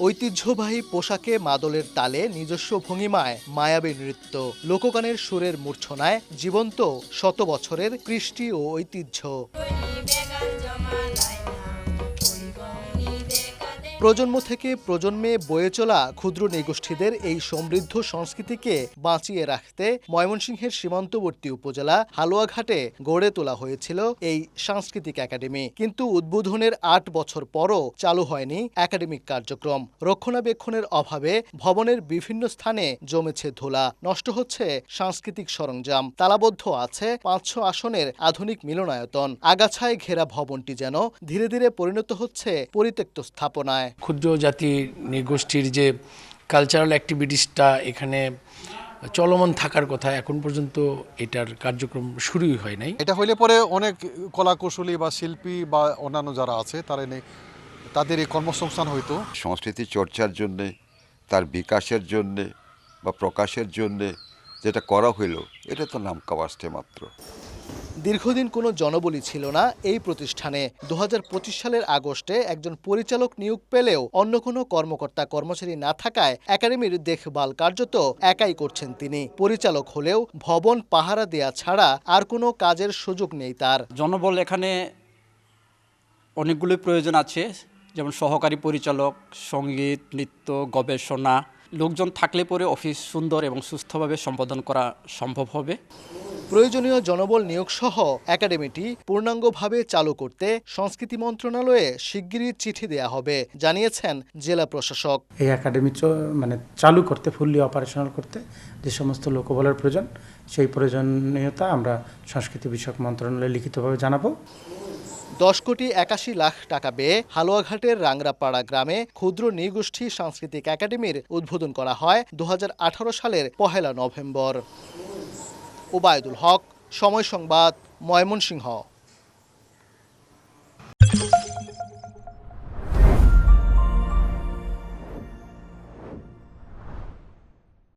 ঐতিহ্যবাহী পোশাকে মাদলের তালে নিজস্ব ভঙ্গিমায় মায়াবী নৃত্য, লোকগানের সুরের মূর্ছনায় জীবন্ত শত বছরের কৃষ্টি ও ঐতিহ্য। প্রজন্ম থেকে প্রজন্মে বয়ে চলা ক্ষুদ্র নৃগোষ্ঠীদের এই সমৃদ্ধ সংস্কৃতিকে বাঁচিয়ে রাখতে ময়মনসিংহের সীমান্তবর্তী উপজেলা হালুয়াঘাটে গড়ে তোলা হয়েছিল এই সাংস্কৃতিক একাডেমি। কিন্তু উদ্বোধনের ৮ বছর পরও চালু হয়নি একাডেমিক কার্যক্রম। রক্ষণাবেক্ষণের অভাবে ভবনের বিভিন্ন স্থানে জমেছে ধুলা, নষ্ট হচ্ছে সাংস্কৃতিক সরঞ্জাম, তালাবদ্ধ আছে ৫০০ আসনের আধুনিক মিলনায়তন। আগাছায় ঘেরা ভবনটি যেন ধীরে ধীরে পরিণত হচ্ছে পরিত্যক্ত স্থাপনায়। ক্ষুদ্র জাতি নৃগোষ্ঠীর যে কালচারাল অ্যাক্টিভিটিসটা এখানে চলমান থাকার কথা, এখন পর্যন্ত এটার কার্যক্রম শুরুই হয় নাই। এটা হইলে পরে অনেক কলাকুশলী বা শিল্পী বা অন্যান্য যারা আছে তাদের এই কর্মসংস্থান হইতো। সংস্কৃতি চর্চার জন্যে, তার বিকাশের জন্যে বা প্রকাশের জন্যে যেটা করা হইল, এটা তো নাম কাওয়াস্তে মাত্র। দীর্ঘদিন কোনো জনবলি ছিল না এই প্রতিষ্ঠানে। ২০২৫ সালের আগস্টে একজন পরিচালক নিয়োগ পেলেও অন্য কোনো কর্মকর্তা কর্মচারী না থাকায় একাডেমির দেখভাল কার্যত একাই করছেন তিনি। পরিচালক হলেও ভবন পাহারা দেয়া ছাড়া আর কোনো কাজের সুযোগ নেই তার। জনবল এখানে অনেকগুলো প্রয়োজন আছে, যেমন সহকারী পরিচালক, সঙ্গীত, নৃত্য, গবেষণা। লোকজন থাকলে পরে অফিস সুন্দর এবং সুস্থভাবে সম্পাদন করা সম্ভব হবে। প্রয়োজনীয় জনবল নিয়োগ সহ একাডেমিটি পূর্ণাঙ্গভাবে চালু করতে সংস্কৃতি মন্ত্রণালয়ে শিগগিরই চিঠি দেয়া হবে, জানিয়েছেন জেলা প্রশাসক। এই একাডেমি চালু করতে, ফুললি অপারেশনাল করতে যে সমস্ত লোকবলের প্রয়োজন, সেই প্রয়োজনীয়তা আমরা সংস্কৃতি বিষয়ক মন্ত্রণালয়ে লিখিতভাবে জানাবো। 10,81,00,000 টাকা ব্যয়ে হালুয়াঘাটের রাংরাপাড়া গ্রামে ক্ষুদ্র নৃগোষ্ঠী সাংস্কৃতিক একাডেমির উদ্বোধন করা হয় 2018 সালের 1 নভেম্বর। ওবায়দুল হক, সময় সংবাদ, ময়মনসিংহ।